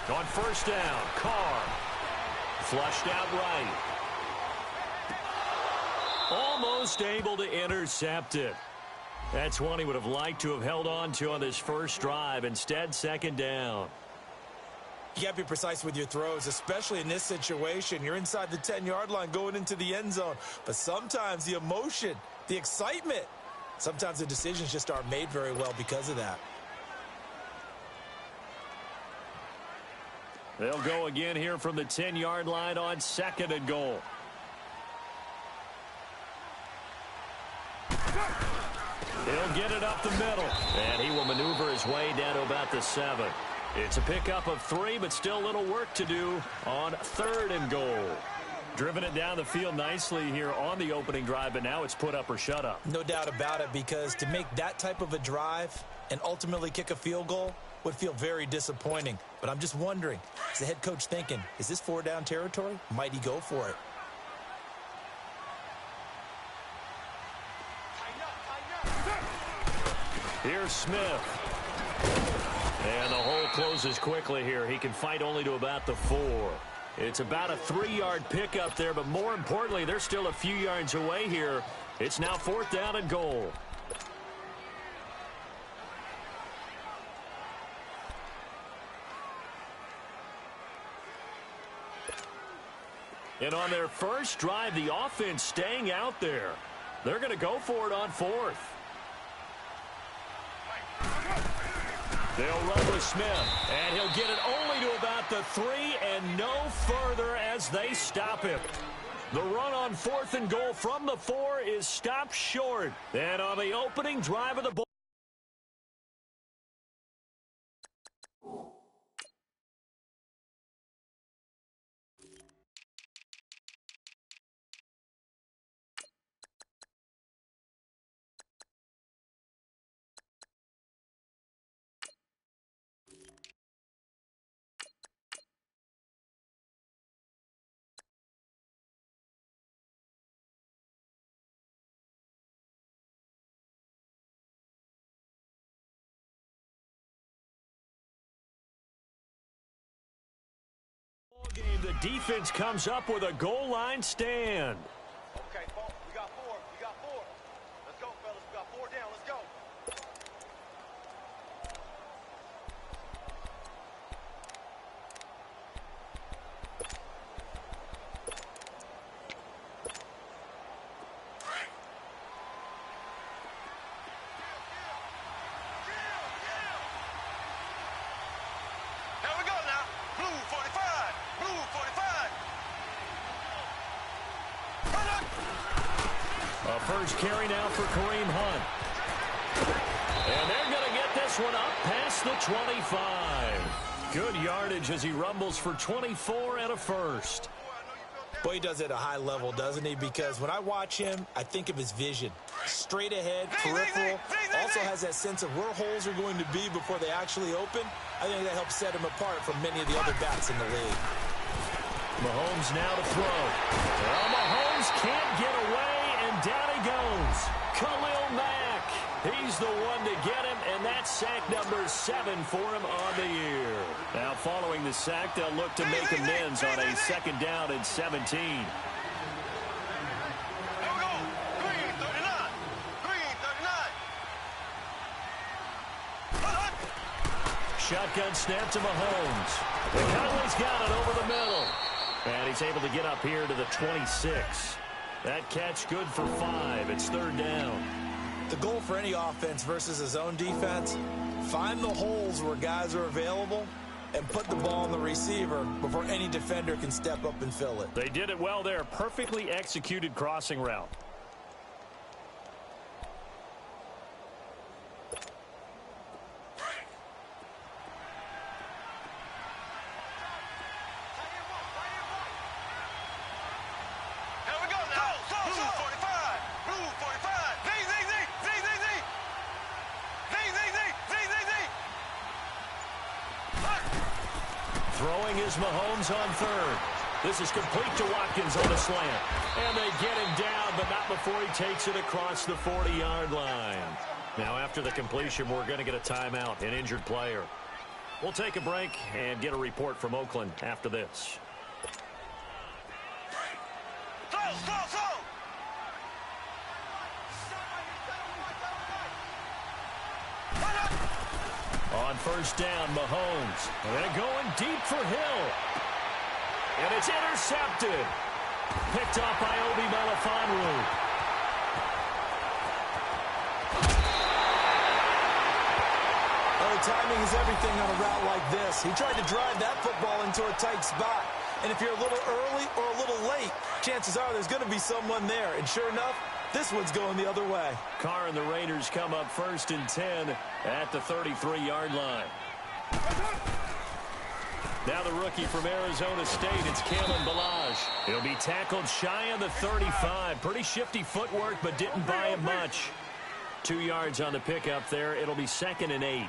On first down, Carr. Flushed out right. Almost able to intercept it. That's one he would have liked to have held on to on this first drive. Instead, second down. You got to be precise with your throws, especially in this situation. You're inside the 10-yard line going into the end zone. But sometimes the emotion, the excitement, sometimes the decisions just aren't made very well because of that. They'll go again here from the 10-yard line on second and goal. He'll get it up the middle, and he will maneuver his way down to about the 7. It's a pickup of 3, but still a little work to do on third and goal. Driven it down the field nicely here on the opening drive, but now it's put up or shut up. No doubt about it, because to make that type of a drive and ultimately kick a field goal would feel very disappointing. But I'm just wondering, is the head coach thinking, is this 4-down territory? Might he go for it? Here's Smith. And the hole closes quickly here. He can fight only to about the 4. It's about a 3-yard pickup there, but more importantly, they're still a few yards away here. It's now 4th down and goal. And on their first drive, the offense staying out there. They're going to go for it on 4th. They'll run with Smith, and he'll get it only to about the 3 and no further as they stop him. The run on 4th and goal from the 4 is stopped short. And on the opening drive of the ball. Game, the defense comes up with a goal line stand. Okay, we got 4. We got 4. Let's go, fellas. We got 4 down. Let's go. Here we go now. Blue 45. Blue 45. A first carry now for Kareem Hunt. And they're going to get this one up past the 25. Good yardage as he rumbles for 24 and a first. Boy, he does it at a high level, doesn't he? Because when I watch him, I think of his vision. Straight ahead, peripheral. Also has that sense of where holes are going to be before they actually open. I think that helps set him apart from many of the other backs in the league. Mahomes now to throw. Well, Mahomes can't get away, and down he goes. Khalil Mack. He's the one to get him, and that's sack number 7 for him on the year. Now, following the sack, they'll look to make amends on a second down and 17. Shotgun snap to Mahomes. And Conley's got it over the middle. And he's able to get up here to the 26. That catch good for 5. It's 3rd down. The goal for any offense versus his own defense, find the holes where guys are available and put the ball on the receiver before any defender can step up and fill it. They did it well there. Perfectly executed crossing route. Throwing is Mahomes on 3rd. This is complete to Watkins on a slant. And they get him down, but not before he takes it across the 40-yard line. Now, after the completion, we're going to get a timeout, an injured player. We'll take a break and get a report from Oakland after this. On first down, Mahomes. And going deep for Hill. And it's intercepted. Picked off by Obi Melifonwu. Well, timing is everything on a route like this. He tried to drive that football into a tight spot. And if you're a little early or a little late, chances are there's going to be someone there. And sure enough, this one's going the other way. Carr and the Raiders come up 1st and 10 at the 33-yard line. Now the rookie from Arizona State, it's Kalen Ballage. He'll be tackled shy of the 35. Pretty shifty footwork, but didn't buy him much. 2 yards on the pickup there. It'll be 2nd and 8.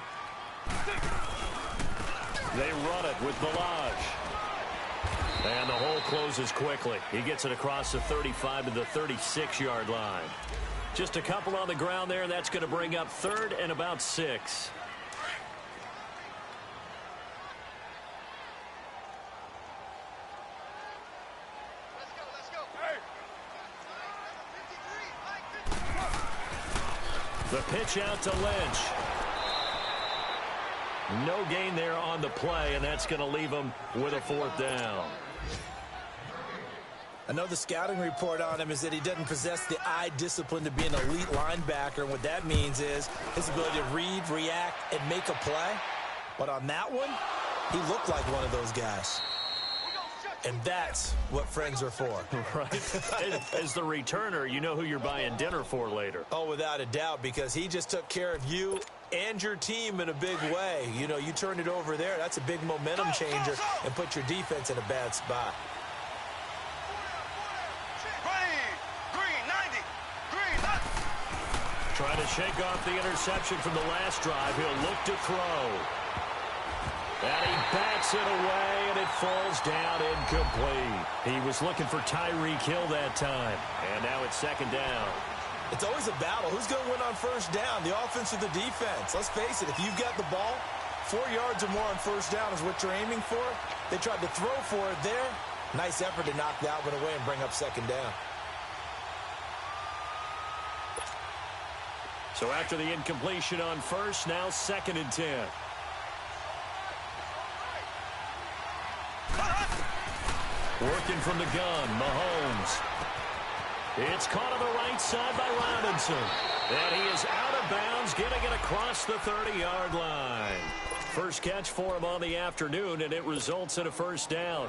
They run it with Ballage. And the hole closes quickly. He gets it across the 35 to the 36-yard line. Just a couple on the ground there. That's going to bring up 3rd and about 6. Let's go. Hey. The pitch out to Lynch. No gain there on the play, and that's going to leave him with a 4th down. Another scouting report on him is that he doesn't possess the eye discipline to be an elite linebacker. And what that means is his ability to read, react, and make a play. But on that one, he looked like one of those guys. And that's what friends are for. Right. As the returner, you know who you're buying dinner for later. Oh, without a doubt, because he just took care of you and your team in a big way. You know, you turned it over there. That's a big momentum changer and put your defense in a bad spot. Trying to shake off the interception from the last drive. He'll look to throw. And he bats it away, and it falls down incomplete. He was looking for Tyreek Hill that time. And now it's 2nd down. It's always a battle. Who's going to win on first down, the offense or the defense? Let's face it, if you've got the ball, 4 yards or more on first down is what you're aiming for. They tried to throw for it there. Nice effort to knock that one away and bring up 2nd down. So after the incompletion on first, now 2nd and 10. Working from the gun, Mahomes. It's caught on the right side by Robinson. And he is out of bounds, getting it across the 30-yard line. First catch for him on the afternoon, and it results in a 1st down.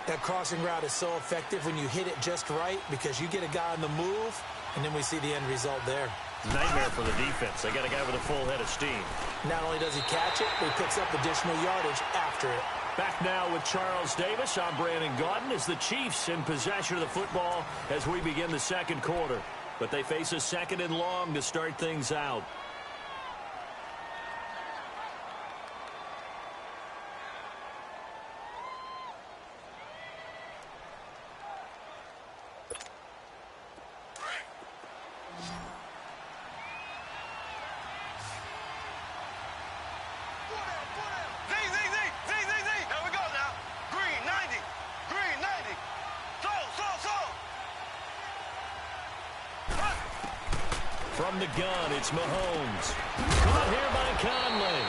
That crossing route is so effective when you hit it just right because you get a guy on the move, and then we see the end result there. Nightmare for the defense. They got a guy with a full head of steam. Not only does he catch it, but he picks up additional yardage after it. Back now with Charles Davis. I'm Brandon Gaudin as the Chiefs in possession of the football as we begin the 2nd quarter. But they face a 2nd and long to start things out. From the gun, it's Mahomes. Caught here by Conley.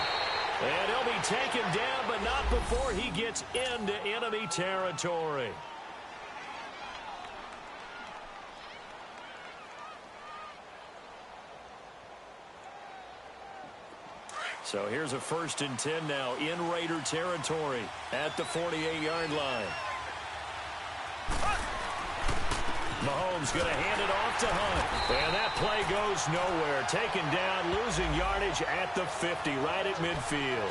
And he'll be taken down, but not before he gets into enemy territory. So here's a 1st and 10 now in Raider territory at the 48-yard line. Mahomes going to hand it off to Hunt. And that play goes nowhere. Taken down, losing yardage at the 50, right at midfield.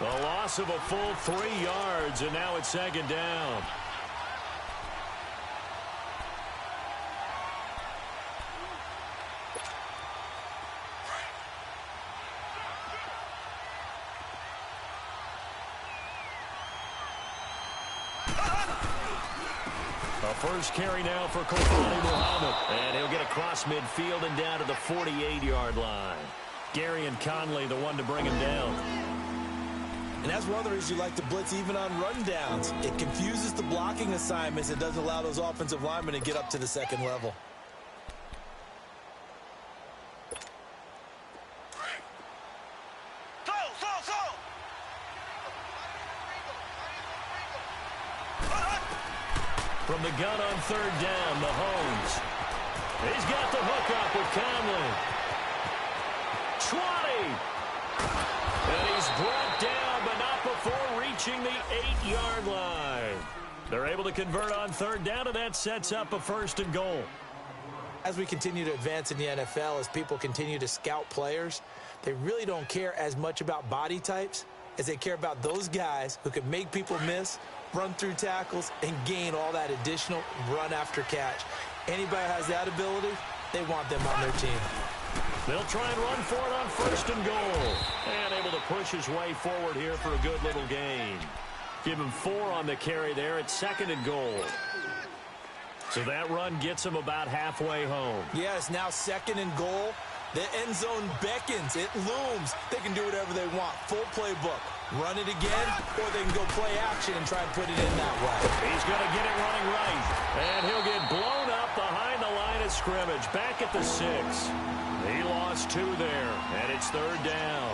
The loss of a full 3 yards, and now it's 2nd down. First carry now for Kofani Muhammad. And he'll get across midfield and down to the 48-yard line. Gary and Conley, the one to bring him down. And that's one of the reasons you like to blitz even on rundowns. It confuses the blocking assignments. It doesn't allow those offensive linemen to get up to the second level. From the gun on third down, Mahomes. He's got the hook up with Conley. 20. And he's brought down, but not before reaching the 8-yard line. They're able to convert on third down, and that sets up a 1st and goal. As we continue to advance in the NFL, as people continue to scout players, they really don't care as much about body types as they care about those guys who can make people miss, run through tackles, and gain all that additional run after catch. Anybody has that ability, they want them on their team. They'll try and run for it on 1st and goal. And able to push his way forward here for a good little gain. Give him 4 on the carry there at 2nd and goal. So that run gets him about halfway home. Yes, now 2nd and goal. The end zone beckons. It looms. They can do whatever they want. Full playbook. Run it again, or they can go play action and try and put it in that way. He's going to get it running right. And he'll get blown up behind the line of scrimmage. Back at the 6. He lost 2 there, and it's 3rd down.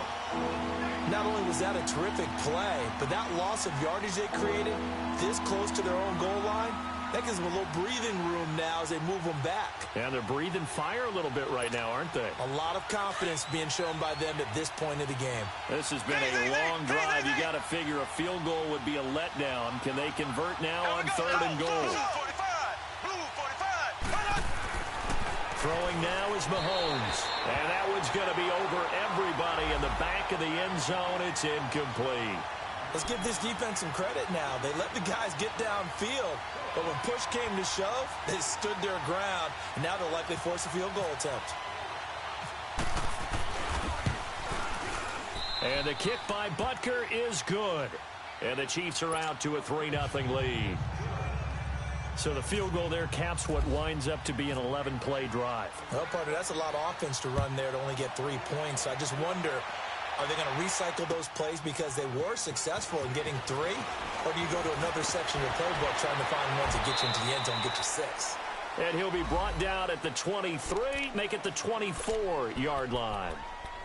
Not only was that a terrific play, but that loss of yardage they created this close to their own goal line, that gives them a little breathing room now as they move them back. And they're breathing fire a little bit right now, aren't they? A lot of confidence being shown by them at this point of the game. This has been a long drive. You got to figure a field goal would be a letdown. Can they convert now on 3rd and goal? Throwing now is Mahomes. And that one's going to be over everybody in the back of the end zone. It's incomplete. Let's give this defense some credit now. They let the guys get downfield. But when push came to shove, they stood their ground, and now they'll likely force a field goal attempt. And the kick by Butker is good. And the Chiefs are out to a 3-0 lead. So the field goal there caps what winds up to be an 11-play drive. Well, partner, that's a lot of offense to run there to only get 3 points. I just wonder, are they going to recycle those plays because they were successful in getting 3? Or do you go to another section of the playbook trying to find ones that get you into the end zone and get you 6? And he'll be brought down at the 23, make it the 24-yard line.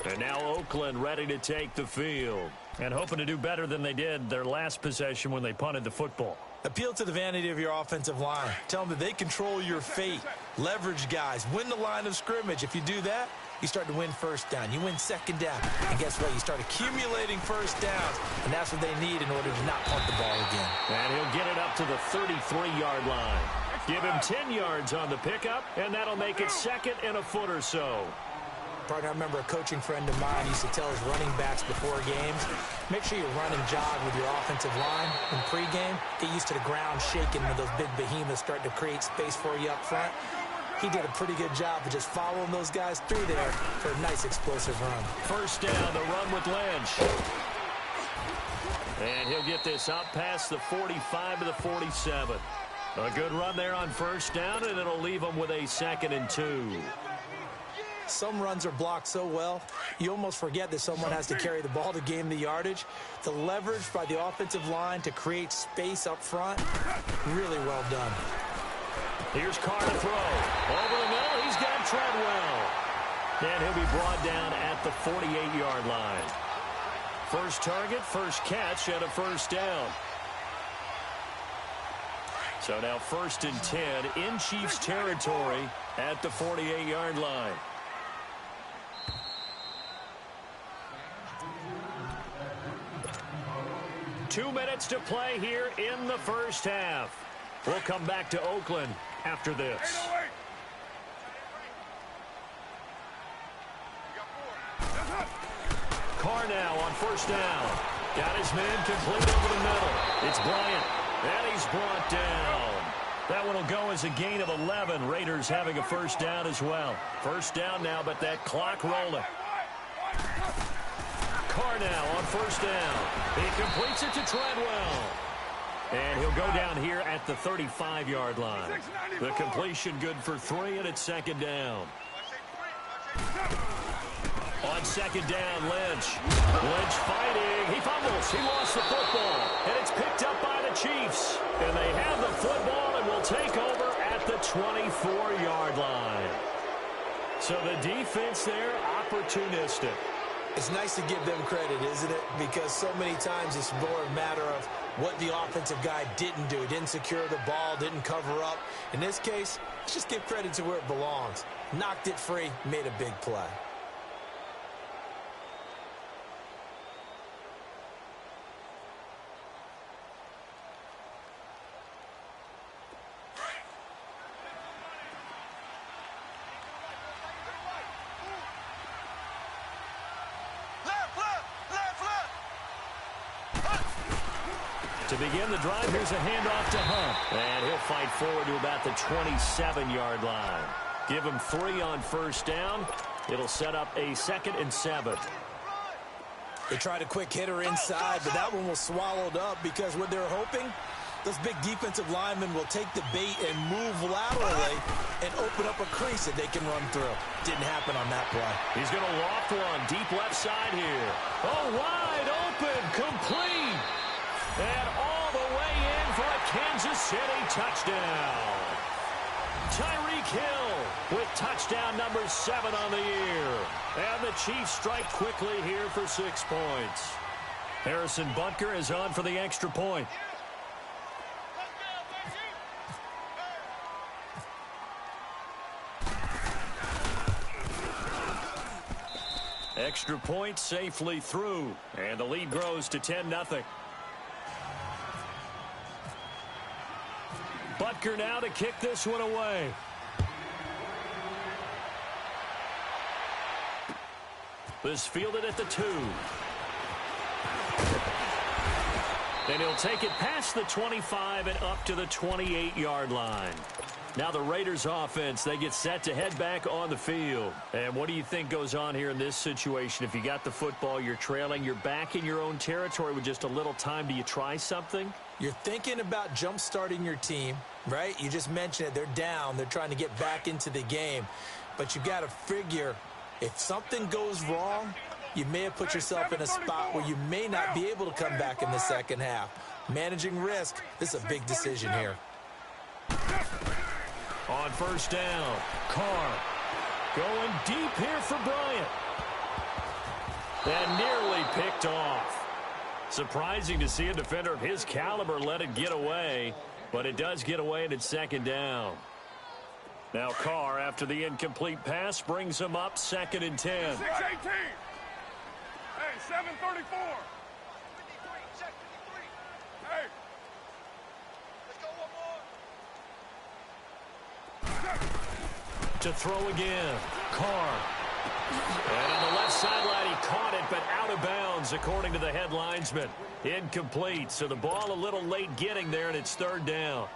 And now Oakland ready to take the field. And hoping to do better than they did their last possession when they punted the football. Appeal to the vanity of your offensive line. Tell them that they control your fate. Leverage guys. Win the line of scrimmage. If you do that, you start to win 1st down. You win 2nd down. And guess what? You start accumulating 1st downs. And that's what they need in order to not punt the ball again. And he'll get it up to the 33-yard line. Give him 10 yards on the pickup, and that'll make it 2nd and a foot or so. Partner, I remember a coaching friend of mine used to tell his running backs before games, make sure you run and jog with your offensive line in pregame. Get used to the ground shaking when those big behemoths start to create space for you up front. He did a pretty good job of just following those guys through there for a nice explosive run. 1st down, the run with Lynch. And he'll get this up past the 45 to the 47. A good run there on 1st down, and it'll leave them with a 2nd and 2. Some runs are blocked so well, you almost forget that someone has to carry the ball to gain the yardage. The leverage by the offensive line to create space up front, really well done. Here's Carr to throw. Over the middle, he's got Treadwell. And he'll be brought down at the 48-yard line. First target, first catch, and a 1st down. So now 1st and 10 in Chiefs territory at the 48-yard line. Two minutes to play here in the 1st half. We'll come back to Oakland after this. Carr now on 1st down. Got his man complete over the middle. It's Bryant. And he's brought down. That one will go as a gain of 11. Raiders having a 1st down as well. 1st down now, but that clock rolling. Carr now on 1st down. He completes it to Treadwell. And he'll go down here at the 35-yard line. The completion good for 3, and it's 2nd down. On on second down, Lynch. Lynch fighting. He fumbles. He lost the football. And it's picked up by the Chiefs. And they have the football and will take over at the 24-yard line. So the defense there, opportunistic. It's nice to give them credit, isn't it? Because so many times it's more a matter of what the offensive guy didn't do. Didn't secure the ball, didn't cover up. In this case, let's just give credit to where it belongs. Knocked it free, made a big play. To begin the drive, here's a handoff to Hunt. And he'll fight forward to about the 27-yard line. Give him 3 on first down. It'll set up a 2nd and 7. They tried a quick hitter inside, but that one was swallowed up because what they're hoping, those big defensive linemen will take the bait and move laterally and open up a crease that they can run through. Didn't happen on that play. He's going to loft one deep left side here. Oh, wide open, complete. And all the way in for a Kansas City touchdown. Tyreek Hill with touchdown number 7 on the year. And the Chiefs strike quickly here for 6 points. Harrison Butker is on for the extra point. Extra point safely through. And the lead grows to 10-0. Butker now to kick this one away. This fielded at the 2. And he'll take it past the 25 and up to the 28-yard line. Now the Raiders offense, they get set to head back on the field. And what do you think goes on here in this situation? If you got the football, you're trailing, you're back in your own territory with just a little time. Do you try something? You're thinking about jump-starting your team, right? You just mentioned it. They're down. They're trying to get back into the game. But you got to figure if something goes wrong, you may have put yourself in a spot where you may not be able to come back in the second half. Managing risk, this is a big decision here. On first down, Carr going deep here for Bryant. And nearly picked off. Surprising to see a defender of his caliber let it get away, but it does get away and it's second down. Now Carr, after the incomplete pass, brings him up 2nd and 10. 6-18. Hey, 7-34. Hey. Let's go one more. To throw again, Carr. And on the left sideline, he caught it, but out of bounds, according to the head linesman. Incomplete, so the ball a little late getting there, and it's 3rd down.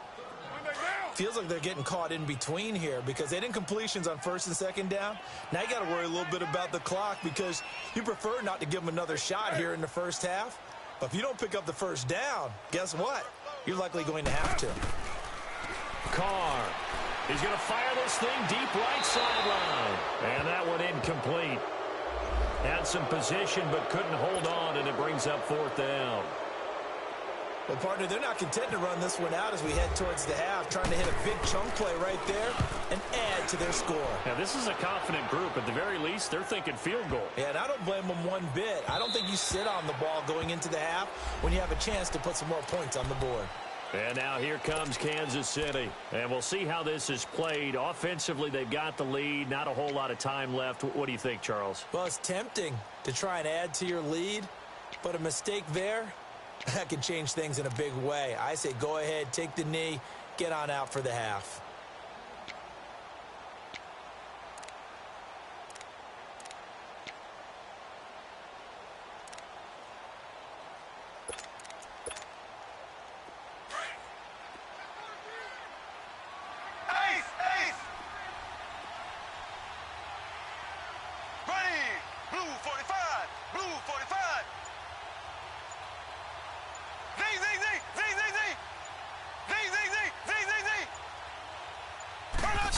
Feels like they're getting caught in between here because they didn't completions on 1st and 2nd down. Now you got to worry a little bit about the clock because you prefer not to give them another shot here in the first half. But if you don't pick up the first down, guess what? You're likely going to have to. Carr. He's going to fire this thing deep right sideline. And that one incomplete. Had some position but couldn't hold on, and it brings up 4th down. Well, partner, they're not content to run this one out as we head towards the half, trying to hit a big chunk play right there and add to their score. Now, this is a confident group. At the very least, they're thinking field goal. Yeah, and I don't blame them one bit. I don't think you sit on the ball going into the half when you have a chance to put some more points on the board. And now here comes Kansas City. And we'll see how this is played. Offensively, they've got the lead. Not a whole lot of time left. What do you think, Charles? Well, it's tempting to try and add to your lead, but a mistake there, that could change things in a big way. I say go ahead, take the knee, get on out for the half.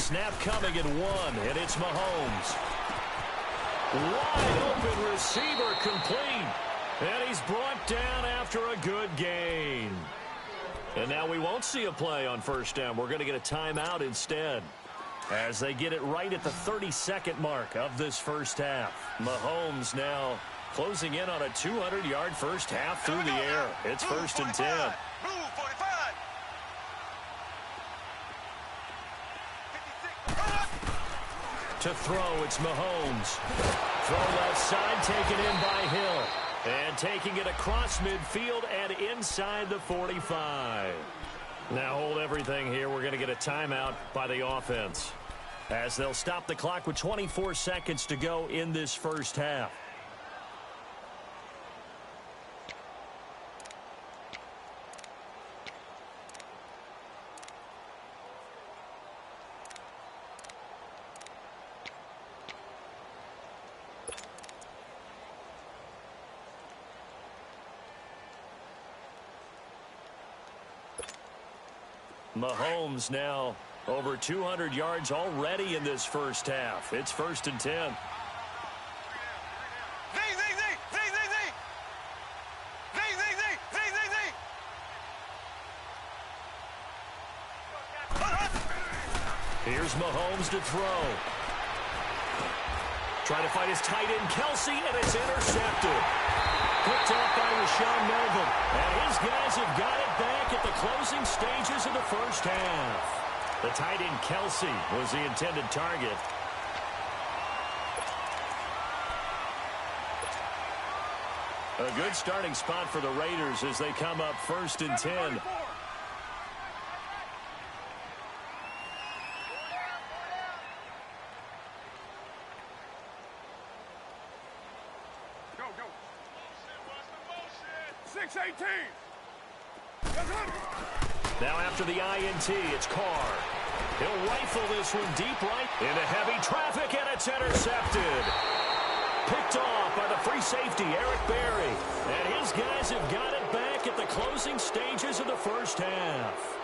Snap coming at 1, and it's Mahomes. Wide open receiver complete. And he's brought down after a good gain. And now we won't see a play on first down. We're going to get a timeout instead, as they get it right at the 32nd mark of this first half. Mahomes now closing in on a 200-yard first half through the air. It's first and 10. To throw, it's Mahomes. Throw left side, taken in by Hill. And taking it across midfield and inside the 45. Now hold everything here. We're going to get a timeout by the offense, as they'll stop the clock with 24 seconds to go in this first half. Mahomes now over 200 yards already in this first half. It's first and 10. Here's Mahomes to throw. Trying to find his tight end, Kelsey, and it's intercepted. Picked off by Rashawn Melvin. And his guys have got it back at the closing stages of the first half. The tight end, Kelsey, was the intended target. A good starting spot for the Raiders as they come up first and 10. Now after the INT, it's Carr. He'll rifle this one deep right into heavy traffic, and it's intercepted. Picked off by the free safety, Eric Berry. And his guys have got it back at the closing stages of the first half.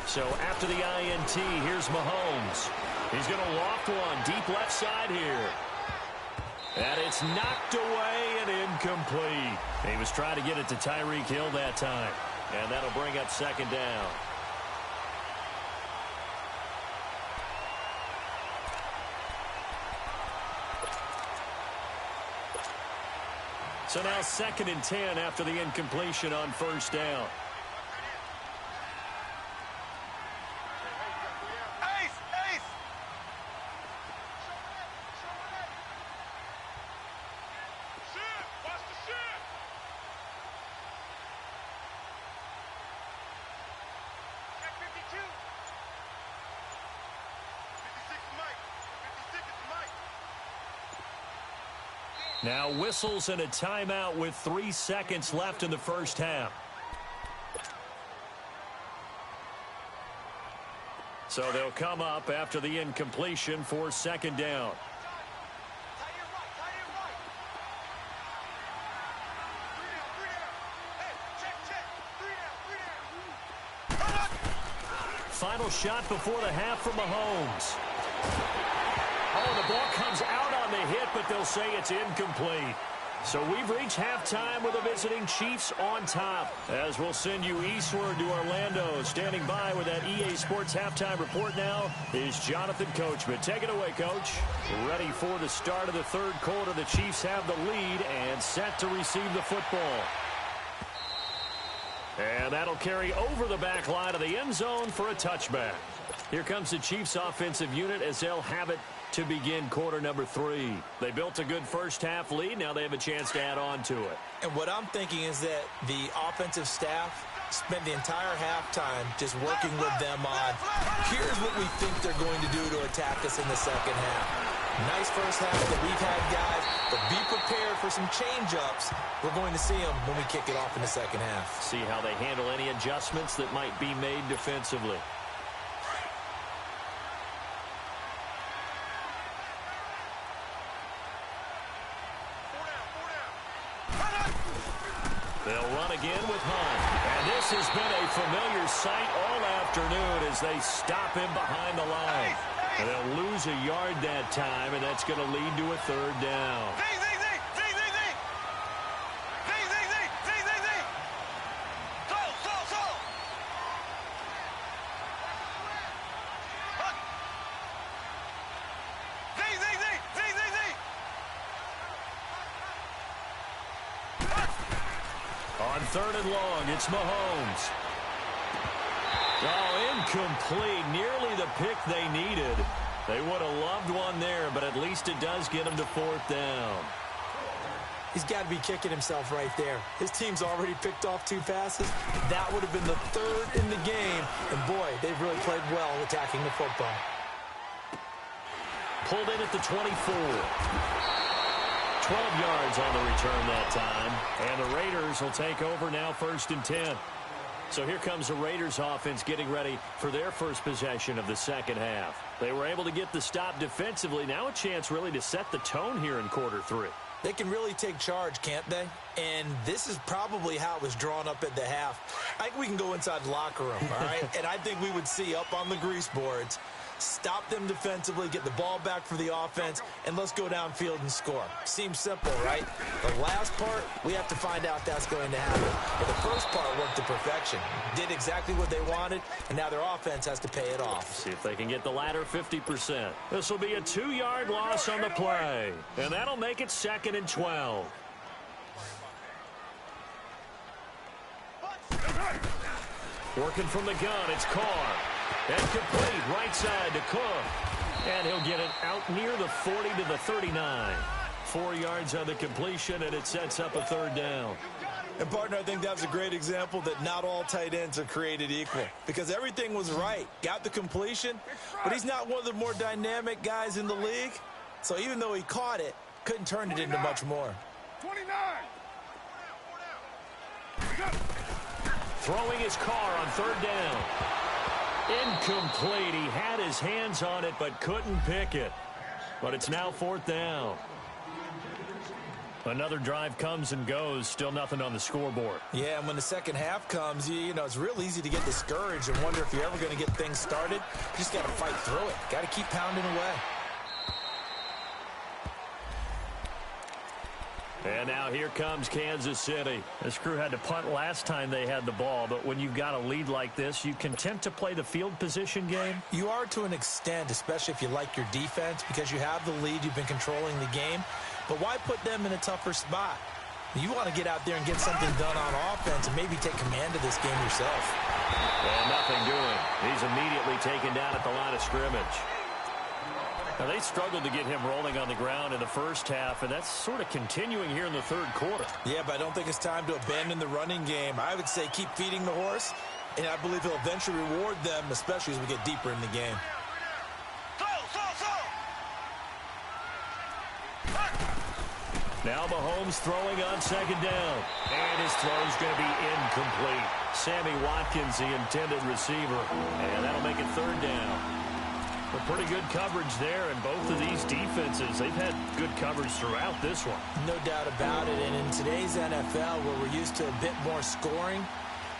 So after the INT, here's Mahomes. He's going to loft one deep left side here. And it's knocked away and incomplete. He was trying to get it to Tyreek Hill that time. And that'll bring up second down. So now second and 10 after the incompletion on first down. Now whistles and a timeout with 3 seconds left in the first half. So they'll come up after the incompletion for second down. Final shot before the half from Mahomes. Oh, the ball comes out on the hit, but they'll say it's incomplete. So we've reached halftime with the visiting Chiefs on top. As we'll send you eastward to Orlando. Standing by with that EA Sports halftime report now is Jonathan Coachman. Take it away, Coach. Ready for the start of the third quarter. The Chiefs have the lead and set to receive the football. And that'll carry over the back line of the end zone for a touchback. Here comes the Chiefs offensive unit as they'll have it to begin quarter number 3. They built a good first half lead. Now they have a chance to add on to it. And what I'm thinking is that the offensive staff spent the entire halftime just working with them on, here's what we think they're going to do to attack us in the second half. Nice first half that we've had, guys, but be prepared for some change-ups. We're going to see them when we kick it off in the second half. See how they handle any adjustments that might be made defensively. They'll run again with Hunt. And this has been a familiar sight all afternoon as they stop him behind the line. And they'll lose a yard that time, and that's going to lead to a third down. On third and long, it's Mahomes. Oh, incomplete. Nearly the pick they needed. They would have loved one there, but at least it does get them to fourth down. He's got to be kicking himself right there. His team's already picked off 2 passes. That would have been the 3rd in the game. And, boy, they've really played well attacking the football. Pulled in at the 24. 12 yards on the return that time. And the Raiders will take over now, 1st and 10. So here comes the Raiders offense getting ready for their first possession of the second half. They were able to get the stop defensively. Now a chance really to set the tone here in quarter 3. They can really take charge, can't they? And this is probably how it was drawn up at the half. I think we can go inside the locker room, all right? And I think we would see up on the grease boards, stop them defensively, get the ball back for the offense, and let's go downfield and score. Seems simple, right? The last part, we have to find out that's going to happen. But the first part worked to perfection. Did exactly what they wanted, and now their offense has to pay it off. See if they can get the latter 50%. This will be a 2-yard loss on the play, and that'll make it 2nd and 12. Working from the gun, it's Carr. And complete, right side to Cook. And he'll get it out near the 40 to the 39. 4 yards on the completion, and it sets up a 3rd down. And, partner, I think that's a great example that not all tight ends are created equal. Because everything was right. Got the completion, but he's not one of the more dynamic guys in the league. So even though he caught it, couldn't turn it into much more. 29. Throwing his Carr on 3rd down. Incomplete. He had his hands on it but couldn't pick it. But it's now 4th down. Another drive comes and goes. Still nothing on the scoreboard. Yeah, and when the second half comes, you know, it's real easy to get discouraged and wonder if you're ever going to get things started. You just got to fight through it. Got to keep pounding away. And now here comes Kansas City. This crew had to punt last time they had the ball, but when you've got a lead like this, you content to play the field position game? You are to an extent, especially if you like your defense, because you have the lead, you've been controlling the game. But why put them in a tougher spot? You want to get out there and get something done on offense and maybe take command of this game yourself. And nothing doing. He's immediately taken down at the line of scrimmage. Now, they struggled to get him rolling on the ground in the first half, and that's sort of continuing here in the 3rd quarter. Yeah, but I don't think it's time to abandon the running game. I would say keep feeding the horse, and I believe he'll eventually reward them, especially as we get deeper in the game. Now Mahomes throwing on 2nd down. And his throw's going to be incomplete. Sammy Watkins, the intended receiver. And that'll make it 3rd down. But pretty good coverage there, and both of these defenses, they've had good coverage throughout this one. No doubt about it, and in today's NFL, where we're used to a bit more scoring,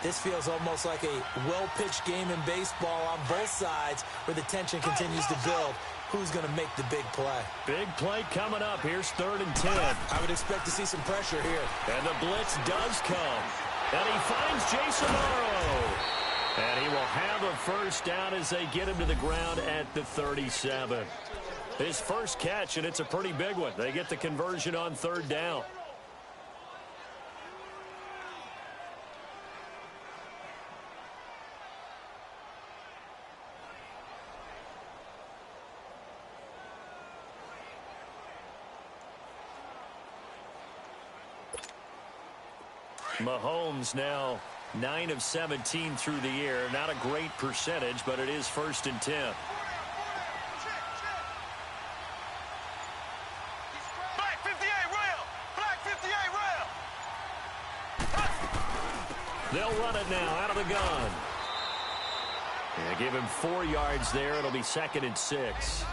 this feels almost like a well-pitched game in baseball on both sides where the tension continues to build. Who's going to make the big play? Big play coming up. Here's 3rd and 10. I would expect to see some pressure here. And the blitz does come. And he finds Jason Morrow. And he will have a 1st down as they get him to the ground at the 37. His first catch, and it's a pretty big one. They get the conversion on 3rd down. Mahomes now 9 of 17 through the air. Not a great percentage, but it is 1st and 10. They'll run it now out of the gun. Yeah, give him 4 yards there. It'll be 2nd and 6.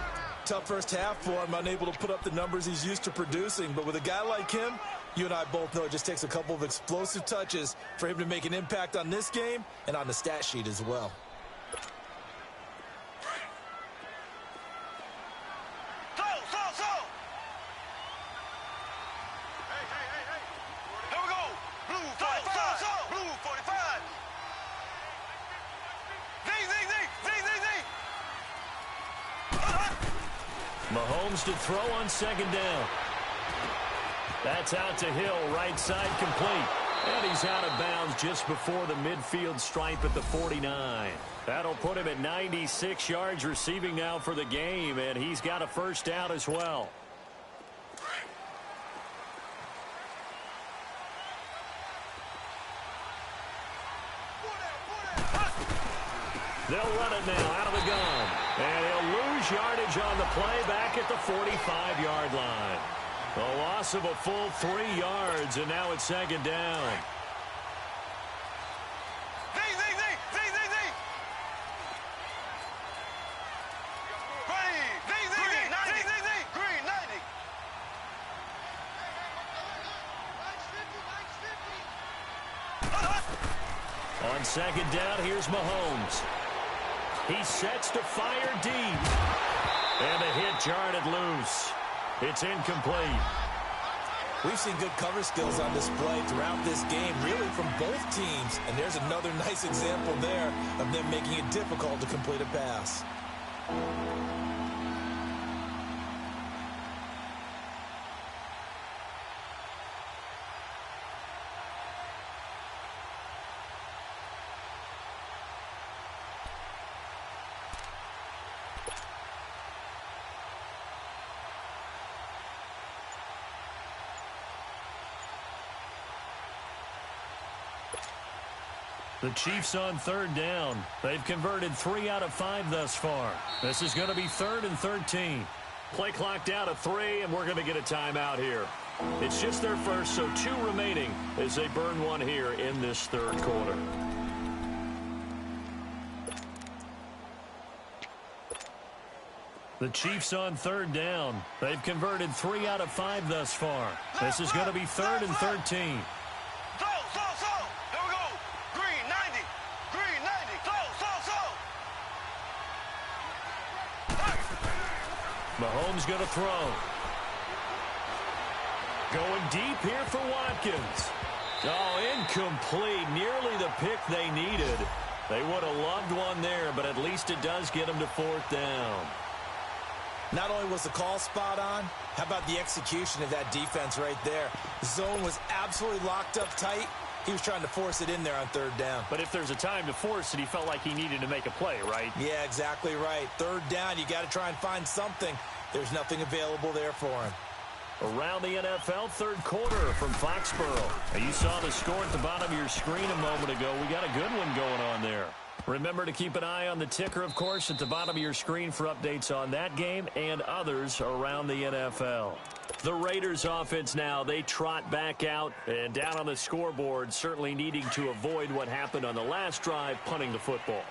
Tough first half for him, unable to put up the numbers he's used to producing. But with a guy like him, you and I both know it just takes a couple of explosive touches for him to make an impact on this game and on the stat sheet as well. Mahomes to throw on 2nd down. That's out to Hill, right side complete. And he's out of bounds just before the midfield stripe at the 49. That'll put him at 96 yards receiving now for the game, and he's got a first down as well. They'll run it now out of the gun. And he'll lose yardage on the play back at the 45-yard line. A loss of a full 3 yards, and now it's 2nd down. On 2nd down, here's Mahomes. He sets to fire deep. And a hit jarred it loose. It's incomplete. We've seen good cover skills on display throughout this game, really from both teams. And there's another nice example there of them making it difficult to complete a pass. The Chiefs on 3rd down. They've converted 3 out of 5 thus far. This is going to be 3rd and 13. Play clock down to 3, and we're going to get a timeout here. It's just their first, so 2 remaining as they burn one here in this 3rd quarter. The Chiefs on 3rd down. They've converted 3 out of 5 thus far. This is going to be 3rd and 13. Mahomes going to throw. Going deep here for Watkins. Oh, incomplete. Nearly the pick they needed. They would have loved one there, but at least it does get them to 4th down. Not only was the call spot on, how about the execution of that defense right there? The zone was absolutely locked up tight. He was trying to force it in there on 3rd down. But if there's a time to force it, he felt like he needed to make a play, right? Yeah, exactly right. 3rd down, you got to try and find something. There's nothing available there for him. Around the NFL, 3rd quarter from Foxborough. Now, you saw the score at the bottom of your screen a moment ago. We got a good one going on there. Remember to keep an eye on the ticker, of course, at the bottom of your screen for updates on that game and others around the NFL. The Raiders offense now, they trot back out and down on the scoreboard, certainly needing to avoid what happened on the last drive, punting the football.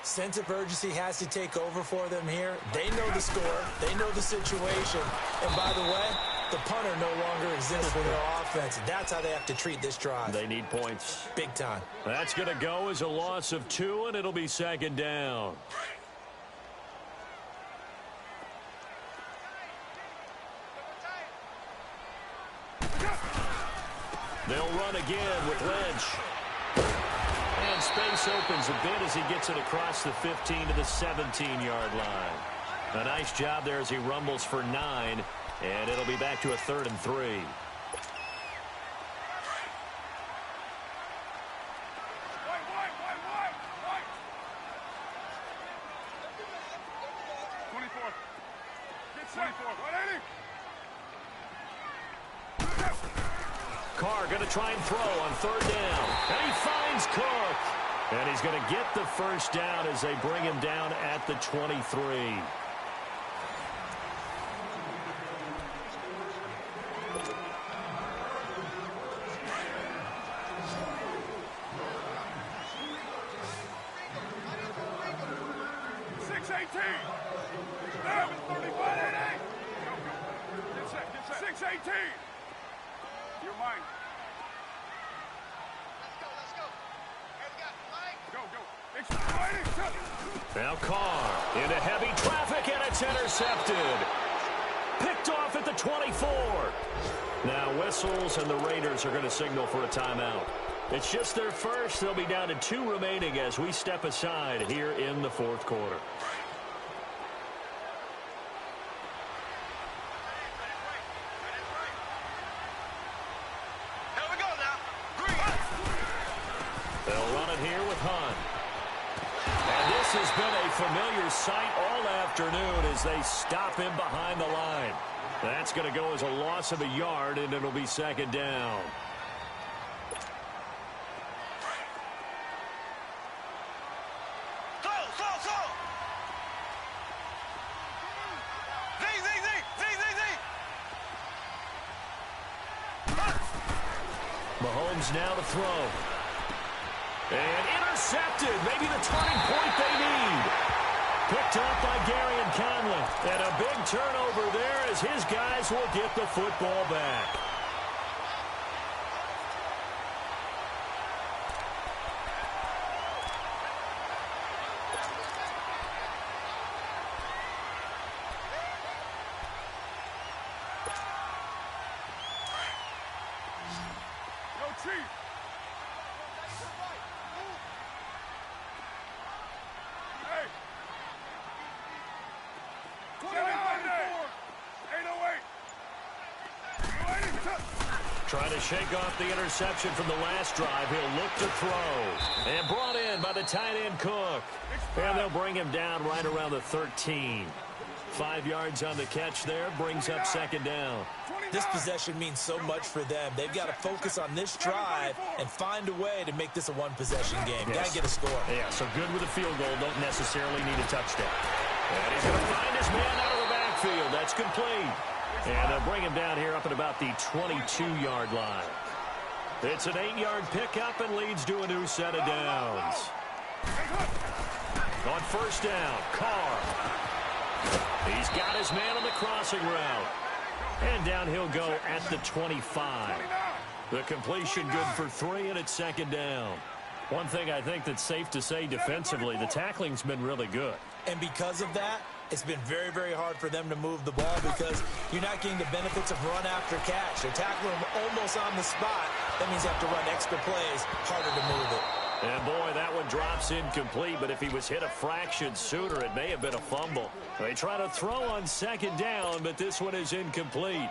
Sense of urgency has to take over for them here. They know the score. They know the situation. And by the way, the punter no longer exists for their offense. That's how they have to treat this drive. They need points. Big time. That's going to go as a loss of 2, and it'll be 2nd down. They'll run again with Lynch. And space opens a bit as he gets it across the 15 to the 17-yard line. A nice job there as he rumbles for 9, and it'll be back to a 3rd and 3. Carr going to try and throw on 3rd down. And he finds Cook. And he's going to get the first down as they bring him down at the 23. X18. You're mine. Let's go. Here we go. Mike. Go. Exciting. Now Carr into heavy traffic, and it's intercepted. Picked off at the 24. Now whistles, and the Raiders are going to signal for a timeout. It's just their first. They'll be down to 2 remaining as we step aside here in the fourth quarter. Here we go now. Green. They'll run it here with Hunt. And this has been a familiar sight all afternoon as they stop him behind the line. That's going to go as a loss of a yard, and it'll be second down. Mahomes now to throw. And intercepted. Maybe the turning point they need. Picked up by Gary and Conley. And a big turnover there as his guys will get the football back. Trying to shake off the interception from the last drive. He'll look to throw. And brought in by the tight end Cook. And they'll bring him down right around the 13. 5 yards on the catch there. Brings up second down. This possession means so much for them. They've got to focus on this drive and find a way to make this a one-possession game. Yes. Got to get a score. Yeah, so good with a field goal. Don't necessarily need a touchdown. And he's going to find his man out of the backfield. That's complete. And they'll bring him down here up at about the 22-yard line. It's an 8-yard pickup and leads to a new set of downs. On first down, Carr. He's got his man on the crossing route. And down he'll go at the 25. The completion good for 3, and it's second down. One thing I think that's safe to say defensively, the tackling's been really good. And because of that, it's been very, very hard for them to move the ball because you're not getting the benefits of run after catch. They're tackling him almost on the spot. That means you have to run extra plays, harder to move it. And boy, that one drops incomplete, but if he was hit a fraction sooner, it may have been a fumble. They try to throw on second down, but this one is incomplete.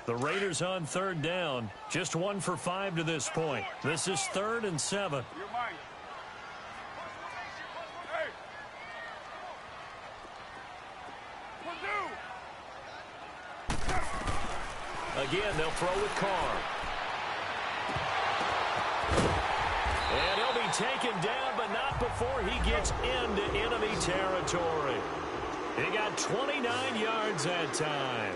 The Raiders on third down, just 1 for 5 to this point. This is 3rd and 7. Again, they'll throw with Carr. And he'll be taken down, but not before he gets into enemy territory. He got 29 yards that time.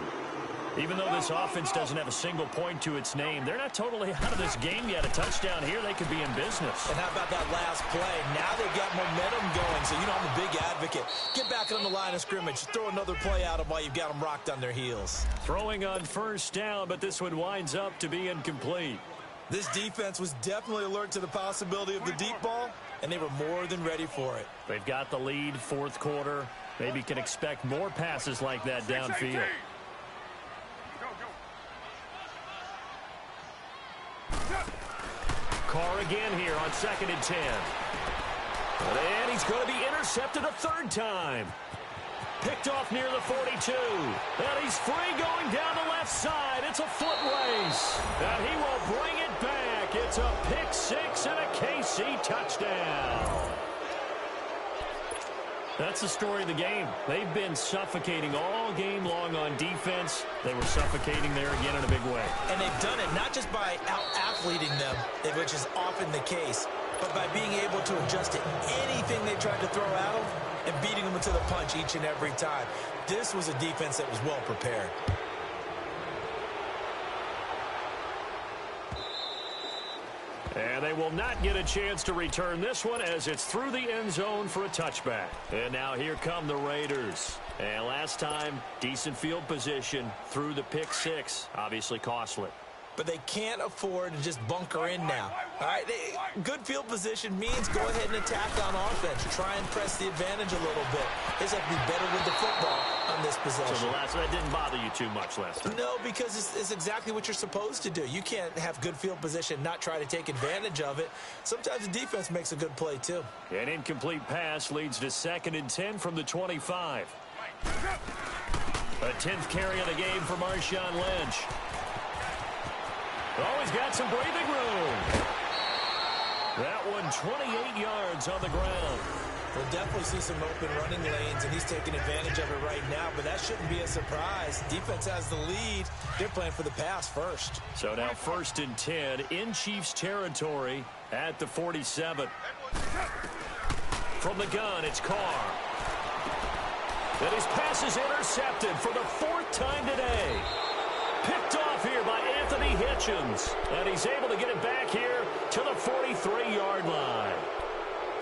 Even though this offense doesn't have a single point to its name, they're not totally out of this game yet. A touchdown here, they could be in business. And how about that last play? Now they've got momentum going, so you know I'm a big advocate. Get back on the line of scrimmage. Throw another play at them while you've got them rocked on their heels. Throwing on first down, but this one winds up to be incomplete. This defense was definitely alert to the possibility of the deep ball, and they were more than ready for it. They've got the lead, fourth quarter. Maybe can expect more passes like that downfield. Carr again here on 2nd and 10. And he's going to be intercepted a 3rd time. Picked off near the 42. And he's free going down the left side. It's a foot race. And he will bring it back. It's a pick 6 and a KC touchdown. That's the story of the game. They've been suffocating all game long on defense. They were suffocating there again in a big way. And they've done it not just by out-athleting them, which is often the case, but by being able to adjust to anything they tried to throw at them and beating them to the punch each and every time. This was a defense that was well prepared. And they will not get a chance to return this one as it's through the end zone for a touchback. And now here come the Raiders. And last time, decent field position through the pick six. Obviously costly. But they can't afford to just bunker in now. All right, good field position means go ahead and attack on offense. Try and press the advantage a little bit. They just have to be better with the football on this possession. So that didn't bother you too much last time? No, because it's exactly what you're supposed to do. You can't have good field position, not try to take advantage of it. Sometimes the defense makes a good play, too. An incomplete pass leads to 2nd and 10 from the 25. A 10th carry of the game for Marshawn Lynch. Oh, he's got some breathing room. That one 28 yards on the ground. We'll definitely see some open running lanes, and he's taking advantage of it right now, but that shouldn't be a surprise. Defense has the lead. They're playing for the pass first. So now 1st and 10 in Chiefs territory at the 47. From the gun, it's Carr. And his pass is intercepted for the 4th time today. Picked off here by Anthony Hitchens. And he's able to get it back here to the 43-yard line.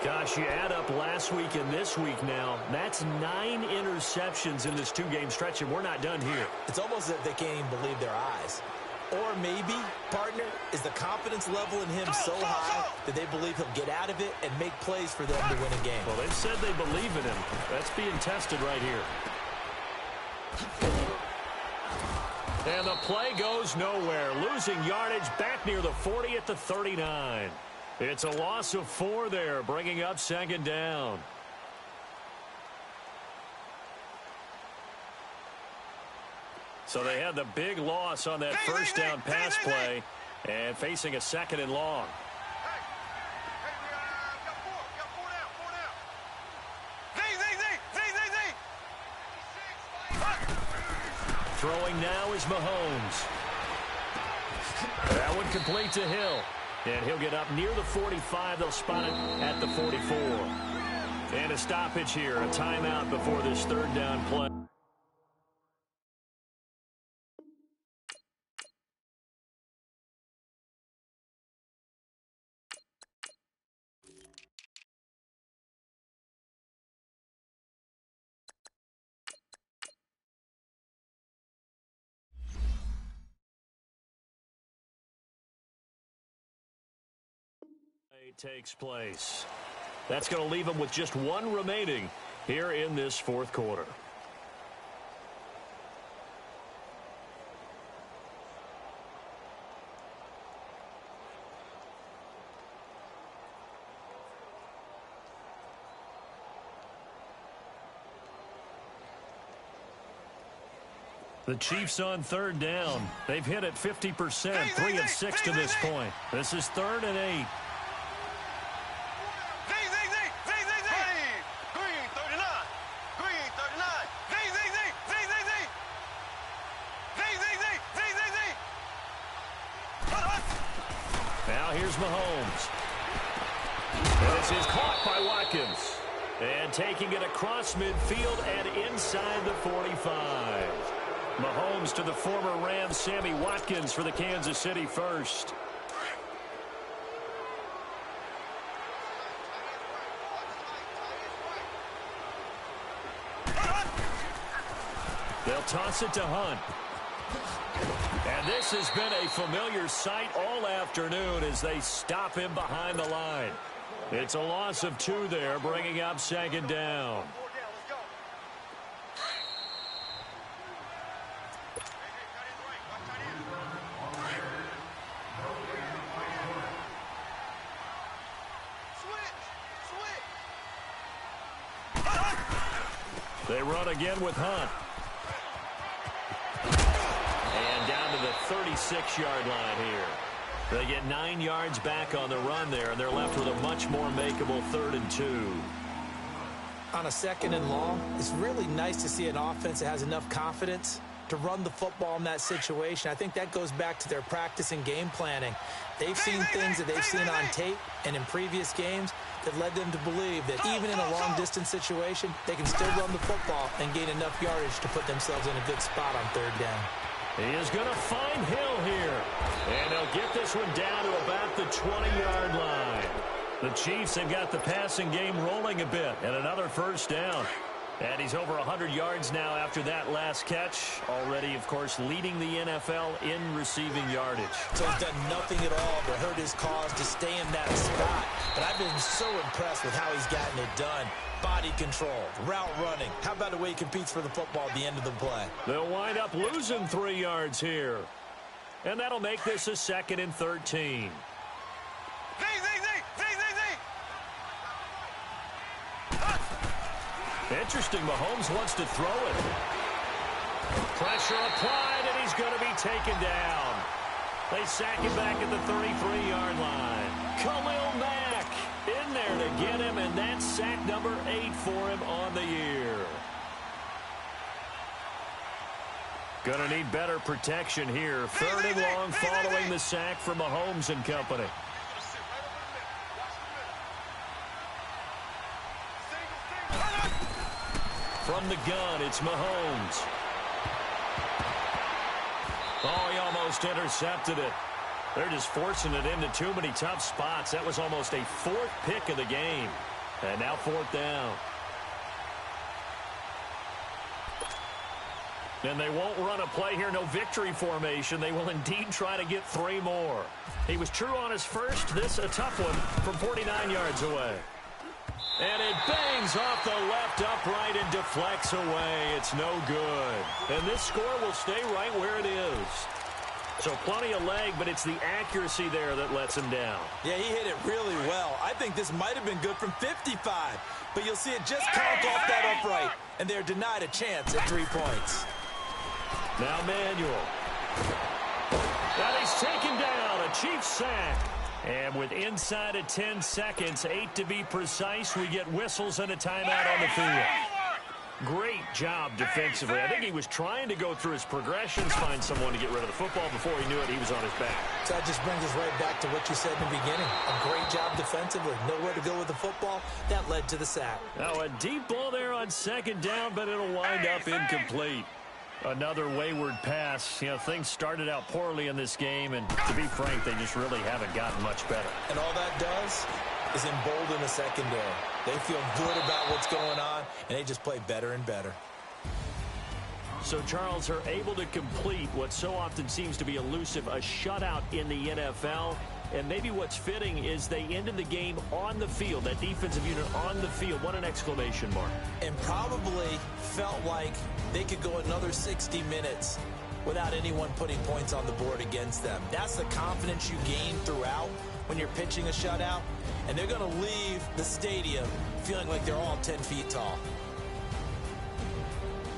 Gosh, you add up last week and this week now. That's 9 interceptions in this 2-game stretch, and we're not done here. It's almost as if they can't even believe their eyes. Or maybe, partner, is the confidence level in him so high that they believe he'll get out of it and make plays for them to win a game. Well, they've said they believe in him. That's being tested right here. And the play goes nowhere. Losing yardage back near the 40 at the 39. It's a loss of 4 there, bringing up 2nd down. So they had the big loss on that first down pass play and facing a 2nd and long. Throwing now is Mahomes. That one complete to Hill. And he'll get up near the 45. They'll spot it at the 44. And a stoppage here, a timeout before this 3rd down play. Takes place. That's going to leave them with just 1 remaining here in this 4th quarter. The Chiefs on 3rd down. They've hit it 50%, 3 of 6 to this point. This is 3rd and 8. Here's Mahomes. This is caught by Watkins. And taking it across midfield and inside the 45. Mahomes to the former Rams, Sammy Watkins for the Kansas City first. They'll toss it to Hunt. And this has been a familiar sight all afternoon as they stop him behind the line. It's a loss of 2 there, bringing up 2nd down. They run again with Hunt. Down to the 36-yard line here. They get 9 yards back on the run there, and they're left with a much more makeable 3rd and 2. On a 2nd and long, it's really nice to see an offense that has enough confidence to run the football in that situation. I think that goes back to their practice and game planning. They've seen things that they've seen on tape and in previous games that led them to believe that even in a long-distance situation, they can still run the football and gain enough yardage to put themselves in a good spot on 3rd down. He is going to find Hill here. And they'll get this one down to about the 20-yard line. The Chiefs have got the passing game rolling a bit, and another first down. And he's over 100 yards now after that last catch. Already, of course, leading the NFL in receiving yardage. So he's done nothing at all to hurt his cause to stay in that spot. But I've been so impressed with how he's gotten it done. Body control, route running. How about the way he competes for the football at the end of the play? They'll wind up losing 3 yards here. And that'll make this a 2nd and 13. Interesting, Mahomes wants to throw it. Pressure applied, and he's going to be taken down. They sack him back at the 33-yard line. Khalil Mack in there to get him, and that's sack number 8 for him on the year. Going to need better protection here. 3rd and long following the sack from Mahomes and company. From the gun, it's Mahomes. Oh, he almost intercepted it. They're just forcing it into too many tough spots. That was almost a 4th pick of the game. And now 4th down. And they won't run a play here. No victory formation. They will indeed try to get 3 more. He was true on his first. This a tough one from 49 yards away. And it bangs off the left upright and deflects away. It's no good. And this score will stay right where it is. So plenty of leg, but it's the accuracy there that lets him down. Yeah, he hit it really well. I think this might have been good from 55. But you'll see it just conk off that upright. And they're denied a chance at 3 points. Now Manuel. And he's taken down. A Chiefs sack. And with inside of 10 seconds, 8 to be precise, we get whistles and a timeout on the field. Great job defensively. I think he was trying to go through his progressions, find someone to get rid of the football. Before he knew it, he was on his back. So that just brings us right back to what you said in the beginning. A great job defensively. Nowhere to go with the football. That led to the sack. Now a deep ball there on 2nd down, but it'll wind up incomplete. Another wayward pass. You know, things started out poorly in this game, and to be frank, they just really haven't gotten much better. And all that does is embolden the secondary. They feel good about what's going on, and they just play better and better. So Charles are able to complete what so often seems to be elusive, a shutout in the NFL. And maybe what's fitting is they ended the game on the field, that defensive unit on the field. What an exclamation mark. And probably felt like they could go another 60 minutes without anyone putting points on the board against them. That's the confidence you gain throughout when you're pitching a shutout. And they're going to leave the stadium feeling like they're all 10 feet tall.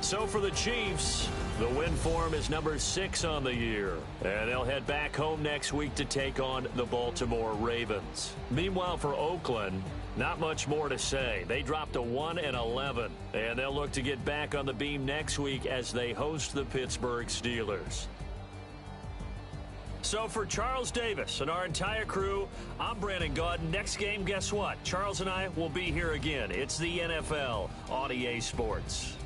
So for the Chiefs, the win form is number 6 on the year. And they'll head back home next week to take on the Baltimore Ravens. Meanwhile, for Oakland, not much more to say. They dropped to 1-11. And they'll look to get back on the beam next week as they host the Pittsburgh Steelers. So for Charles Davis and our entire crew, I'm Brandon Gaudin. Next game, guess what? Charles and I will be here again. It's the NFL on EA Sports.